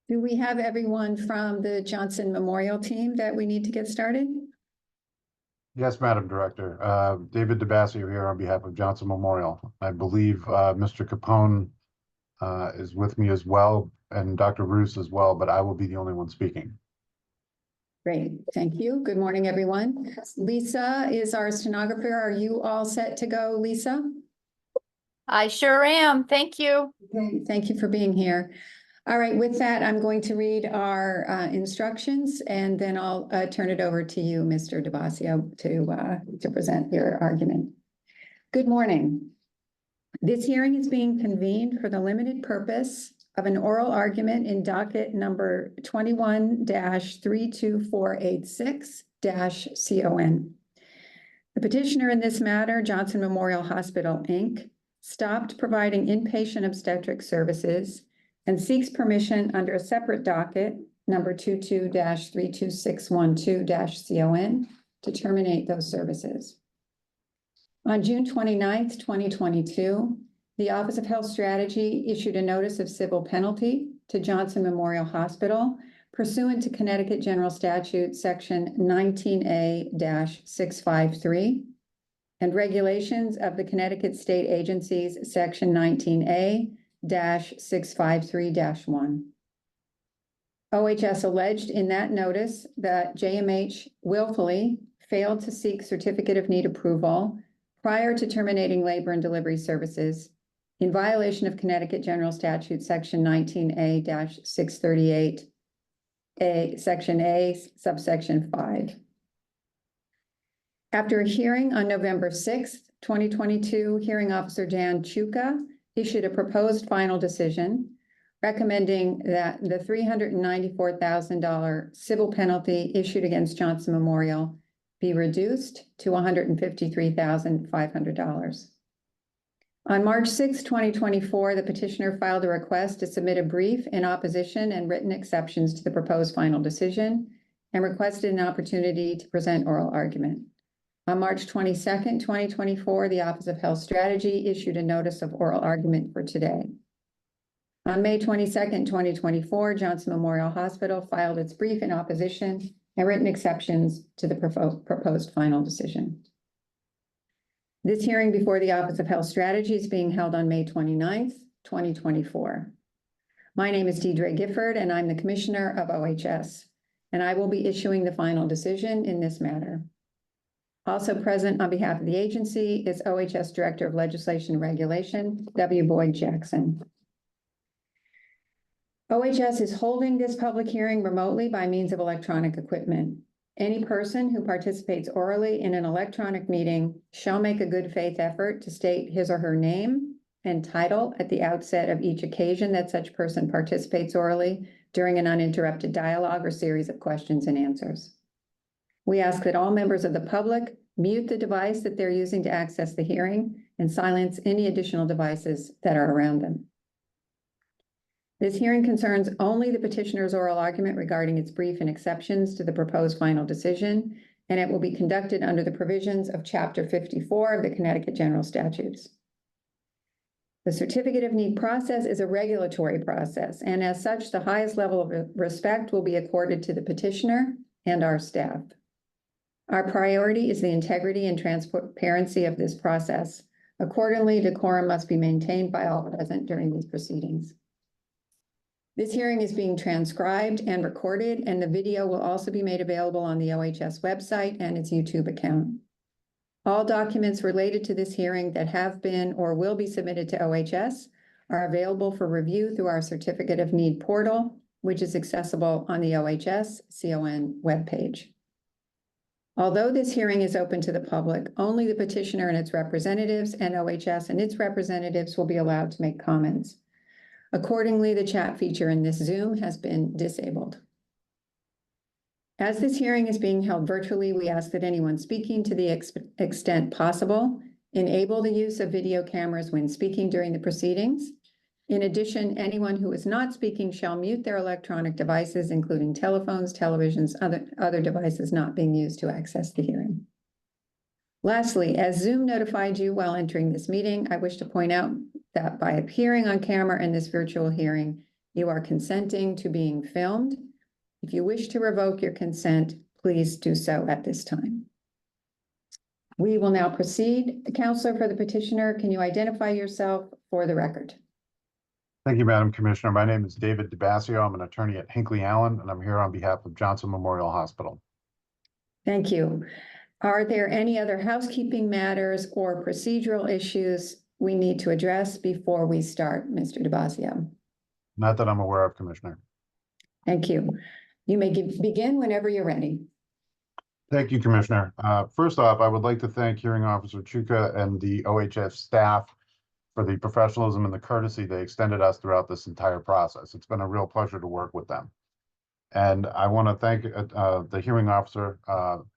Do we have everyone from the Johnson Memorial Team that we need to get started? Yes, Madam Director. David DeBassio here on behalf of Johnson Memorial. I believe Mr. Capone is with me as well, and Dr. Roos as well, but I will be the only one speaking. Great, thank you. Good morning, everyone. Lisa is our stenographer. Are you all set to go, Lisa? I sure am. Thank you. Okay, thank you for being here. All right, with that, I'm going to read our instructions, and then I'll turn it over to you, Mr. DeBassio, to present your argument. Good morning. This hearing is being convened for the limited purpose of an oral argument in docket number 21-32486-CON. The petitioner in this matter, Johnson Memorial Hospital, Inc., stopped providing inpatient obstetric services and seeks permission under a separate docket, number 22-32612-CON, to terminate those services. On June 29th, 2022, the Office of Health Strategy issued a notice of civil penalty to Johnson Memorial Hospital pursuant to Connecticut General Statute Section 19A-653 and regulations of the Connecticut State Agencies Section 19A-653-1. OHS alleged in that notice that JMH willfully failed to seek certificate of need approval prior to terminating labor and delivery services in violation of Connecticut General Statute Section 19A-638, Section A, subsection 5. After a hearing on November 6th, 2022, hearing officer Jan Chuka issued a proposed final decision recommending that the $394,000 civil penalty issued against Johnson Memorial be reduced to $153,500. On March 6, 2024, the petitioner filed a request to submit a brief in opposition and written exceptions to the proposed final decision and requested an opportunity to present oral argument. On March 22nd, 2024, the Office of Health Strategy issued a notice of oral argument for today. On May 22nd, 2024, Johnson Memorial Hospital filed its brief in opposition and written exceptions to the proposed final decision. This hearing before the Office of Health Strategy is being held on May 29th, 2024. My name is Deidre Gifford, and I'm the Commissioner of OHS, and I will be issuing the final decision in this matter. Also present on behalf of the agency is OHS Director of Legislation and Regulation, W. Boyd Jackson. OHS is holding this public hearing remotely by means of electronic equipment. Any person who participates orally in an electronic meeting shall make a good faith effort to state his or her name and title at the outset of each occasion that such person participates orally during an uninterrupted dialogue or series of questions and answers. We ask that all members of the public mute the device that they're using to access the hearing and silence any additional devices that are around them. This hearing concerns only the petitioner's oral argument regarding its brief and exceptions to the proposed final decision, and it will be conducted under the provisions of Chapter 54 of the Connecticut General Statutes. The certificate of need process is a regulatory process, and as such, the highest level of respect will be accorded to the petitioner and our staff. Our priority is the integrity and transparency of this process. Accordingly, decorum must be maintained by all present during these proceedings. This hearing is being transcribed and recorded, and the video will also be made available on the OHS website and its YouTube account. All documents related to this hearing that have been or will be submitted to OHS are available for review through our Certificate of Need portal, which is accessible on the OHS CON webpage. Although this hearing is open to the public, only the petitioner and its representatives and OHS and its representatives will be allowed to make comments. Accordingly, the chat feature in this Zoom has been disabled. As this hearing is being held virtually, we ask that anyone speaking, to the extent possible, enable the use of video cameras when speaking during the proceedings. In addition, anyone who is not speaking shall mute their electronic devices, including telephones, televisions, other devices not being used to access the hearing. Lastly, as Zoom notified you while entering this meeting, I wish to point out that by appearing on camera in this virtual hearing, You are consenting to being filmed. If you wish to revoke your consent, please do so at this time. We will now proceed. Counselor for the petitioner, can you identify yourself for the record? Thank you, Madam Commissioner. My name is David DeBasio. I'm an attorney at Hinckley Allen, and I'm here on behalf of Johnson Memorial Hospital. Thank you. Are there any other housekeeping matters or procedural issues we need to address before we start, Mr. DeBasio? Not that I'm aware of, Commissioner. Thank you. You may begin whenever you're ready. Thank you, Commissioner. First off, I would like to thank Hearing Officer Chuka and the OHS staff for the professionalism and the courtesy they extended us throughout this entire process. It's been a real pleasure to work with them. And I want to thank the Hearing Officer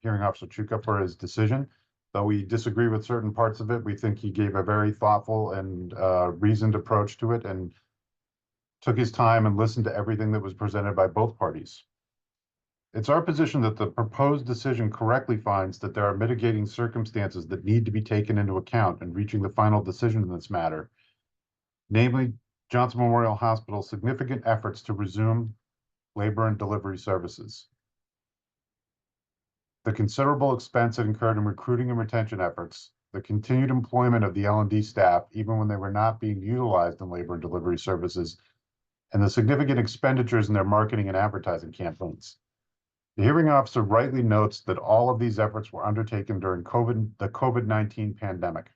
Chuka for his decision. Though we disagree with certain parts of it, we think he gave a very thoughtful and reasoned approach to it and took his time and listened to everything that was presented by both parties. It's our position that the proposed decision correctly finds that there are mitigating circumstances that need to be taken into account in reaching the final decision in this matter, namely Johnson Memorial Hospital's significant efforts to resume labor and delivery services, the considerable expense it incurred in recruiting and retention efforts, the continued employment of the L&D staff even when they were not being utilized in labor and delivery services, and the significant expenditures in their marketing and advertising campaigns. The hearing officer rightly notes that all of these efforts were undertaken during the COVID-19 pandemic.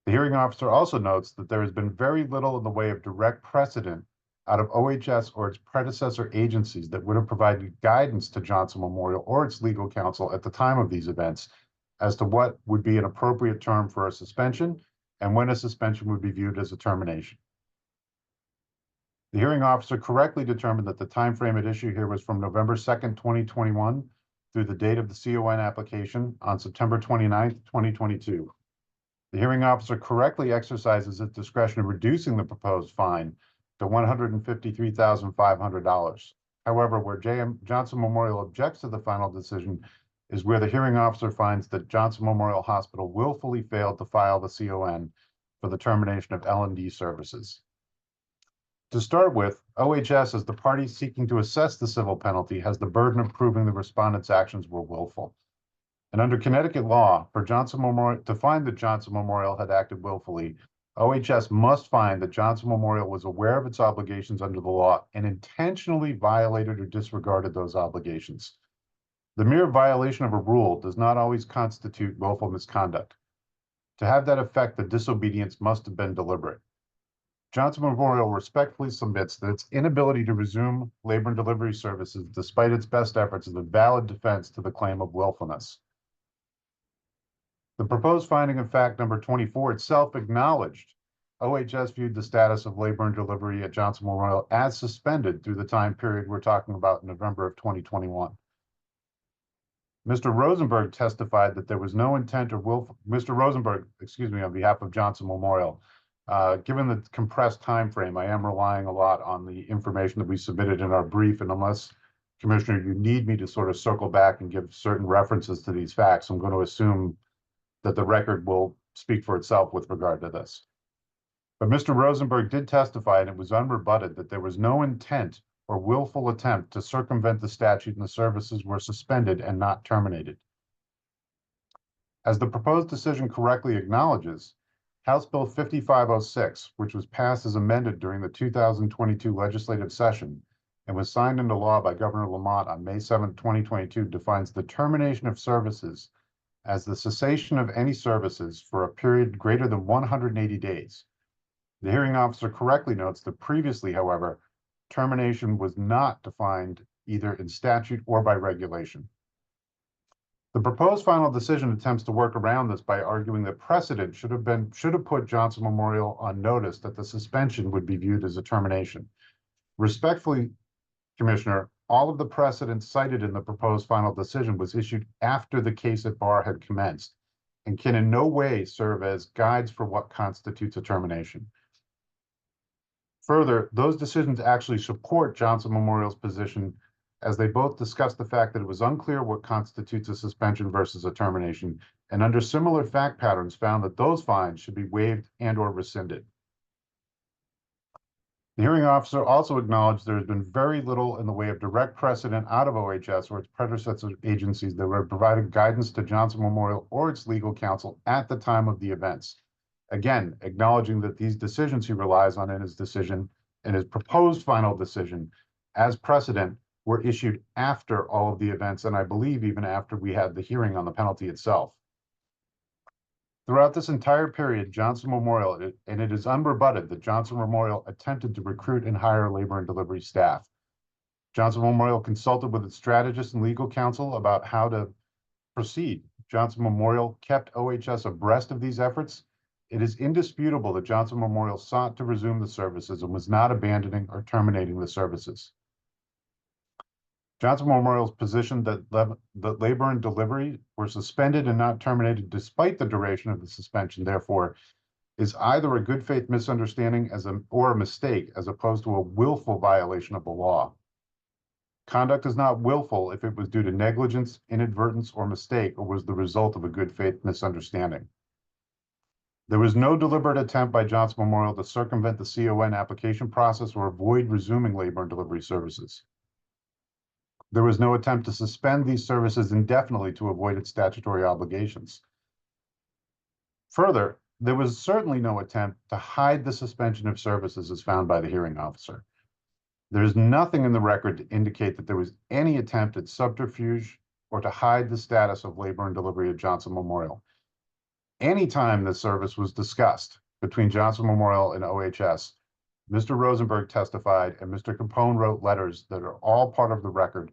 The hearing officer also notes that there has been very little in the way of direct precedent out of OHS or its predecessor agencies that would have provided guidance to Johnson Memorial or its legal counsel at the time of these events as to what would be an appropriate term for a suspension and when a suspension would be viewed as a termination. The hearing officer correctly determined that the time frame at issue here was from November 2nd, 2021 through the date of the CON application on September 29th, 2022. The hearing officer correctly exercises its discretion in reducing the proposed fine to $153,500. However, where Johnson Memorial objects to the final decision is where the hearing officer finds that Johnson Memorial Hospital willfully failed to file the CON for the termination of L&D services. To start with, OHS, as the party seeking to assess the civil penalty, has the burden of proving the respondent's actions were willful. And under Connecticut law, for Johnson Memorial to find that Johnson Memorial had acted willfully, OHS must find that Johnson Memorial was aware of its obligations under the law and intentionally violated or disregarded those obligations. The mere violation of a rule does not always constitute willful misconduct. To have that effect, the disobedience must have been deliberate. Johnson Memorial respectfully submits that its inability to resume labor and delivery services, despite its best efforts, is a valid defense to the claim of willfulness. The proposed finding of fact number 24 itself acknowledged OHS viewed the status of labor and delivery at Johnson Memorial as suspended through the time period we're talking about in November of 2021. Mr. Rosenberg testified that there was no intent or Mr. Rosenberg, on behalf of Johnson Memorial, given the compressed time frame, I am relying a lot on the information that we submitted in our brief, and unless, Commissioner, you need me to sort of circle back and give certain references to these facts, I'm going to assume that the record will speak for itself with regard to this. But Mr. Rosenberg did testify, and it was unrebutted, that there was no intent or willful attempt to circumvent the statute and the services were suspended and not terminated. As the proposed decision correctly acknowledges, House Bill 5506, which was passed as amended during the 2022 legislative session and was signed into law by Governor Lamont on May 7, 2022, defines the termination of services as the cessation of any services for a period greater than 180 days. The hearing officer correctly notes that previously, however, termination was not defined either in statute or by regulation. The proposed final decision attempts to work around this by arguing that precedent should have put Johnson Memorial on notice that the suspension would be viewed as a termination. Respectfully, Commissioner, all of the precedent cited in the proposed final decision was issued after the case at bar had commenced and can in no way serve as guides for what constitutes a termination. Further, those decisions actually support Johnson Memorial's position, as they both discuss the fact that it was unclear what constitutes a suspension versus a termination, and under similar fact patterns found that those fines should be waived and or rescinded. The hearing officer also acknowledged there has been very little in the way of direct precedent out of OHS or its predecessor agencies that were provided guidance to Johnson Memorial or its legal counsel at the time of the events. Again, acknowledging that these decisions he relies on in his decision and his proposed final decision as precedent were issued after all of the events, and I believe even after we had the hearing on the penalty itself. Throughout this entire period, Johnson Memorial, and it is unrebutted that Johnson Memorial attempted to recruit and hire labor and delivery staff. Johnson Memorial consulted with its strategist and legal counsel about how to proceed. Johnson Memorial kept OHS abreast of these efforts. It is indisputable that Johnson Memorial sought to resume the services and was not abandoning or terminating the services. Johnson Memorial's position that labor and delivery were suspended and not terminated despite the duration of the suspension, therefore, is either a good faith misunderstanding or a mistake as opposed to a willful violation of the law. Conduct is not willful if it was due to negligence, inadvertence, or mistake, or was the result of a good faith misunderstanding. There was no deliberate attempt by Johnson Memorial to circumvent the CON application process or avoid resuming labor and delivery services. There was no attempt to suspend these services indefinitely to avoid its statutory obligations. Further, there was certainly no attempt to hide the suspension of services as found by the hearing officer. There is nothing in the record to indicate that there was any attempt at subterfuge or to hide the status of labor and delivery at Johnson Memorial. Anytime the service was discussed between Johnson Memorial and OHS, Mr. Rosenberg testified and Mr. Capone wrote letters that are all part of the record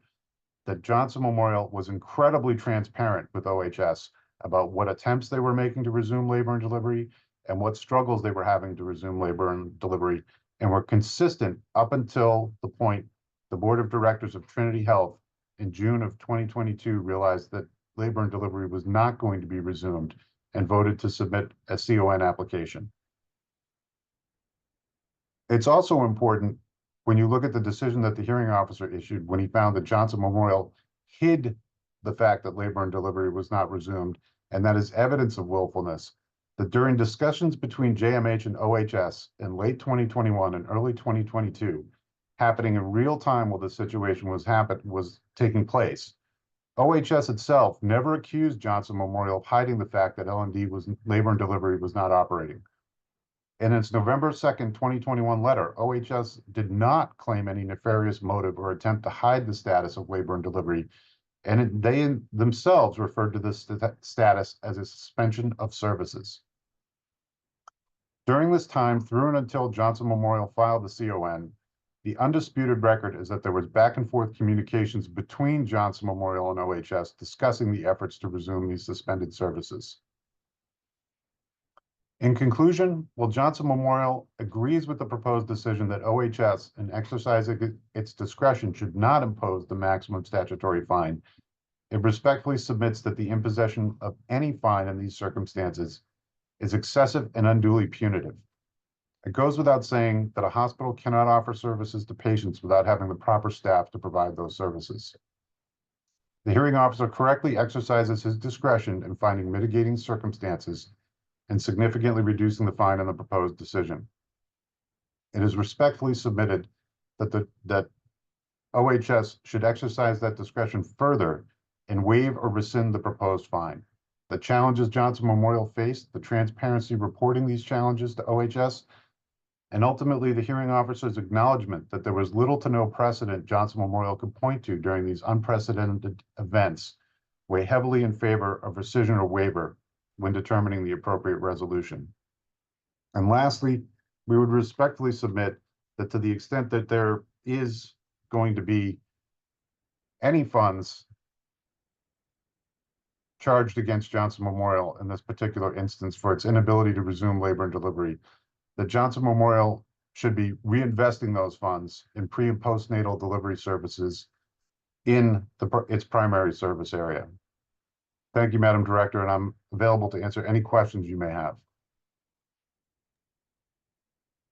that Johnson Memorial was incredibly transparent with OHS about what attempts they were making to resume labor and delivery and what struggles they were having to resume labor and delivery, and were consistent up until the point the Board of Directors of Trinity Health in June of 2022 realized that labor and delivery was not going to be resumed and voted to submit a CON application. It's also important when you look at the decision that the hearing officer issued when he found that Johnson Memorial hid the fact that labor and delivery was not resumed, and that is evidence of willfulness, that during discussions between JMH and OHS in late 2021 and early 2022, happening in real time while the situation was taking place, OHS itself never accused Johnson Memorial of hiding the fact that labor and delivery was not operating. In its November 2nd, 2021 letter, OHS did not claim any nefarious motive or attempt to hide the status of labor and delivery, and they themselves referred to this status as a suspension of services. During this time, through and until Johnson Memorial filed the CON, the undisputed record is that there was back and forth communications between Johnson Memorial and OHS discussing the efforts to resume these suspended services. In conclusion, while Johnson Memorial agrees with the proposed decision that OHS, in exercising its discretion, should not impose the maximum statutory fine, it respectfully submits that the imposition of any fine in these circumstances is excessive and unduly punitive. It goes without saying that a hospital cannot offer services to patients without having the proper staff to provide those services. The hearing officer correctly exercises his discretion in finding mitigating circumstances and significantly reducing the fine in the proposed decision. It is respectfully submitted that OHS should exercise that discretion further and waive or rescind the proposed fine. The challenges Johnson Memorial faced, the transparency reporting these challenges to OHS, and ultimately the hearing officer's acknowledgement that there was little to no precedent Johnson Memorial could point to during these unprecedented events weigh heavily in favor of rescission or waiver when determining the appropriate resolution. And lastly, we would respectfully submit that to the extent that there is going to be any funds charged against Johnson Memorial in this particular instance for its inability to resume labor and delivery, that Johnson Memorial should be reinvesting those funds in pre and postnatal delivery services in its primary service area. Thank you, Madam Director, and I'm available to answer any questions you may have.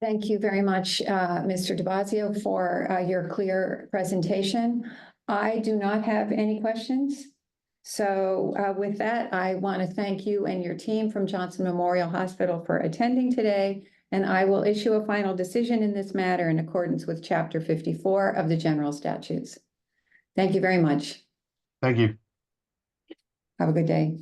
Thank you very much, Mr. DeBasio, for your clear presentation. I do not have any questions. So with that, I want to thank you and your team from Johnson Memorial Hospital for attending today and I will issue a final decision in this matter in accordance with Chapter 54 of the General Statutes. Thank you very much. Thank you. Have a good day.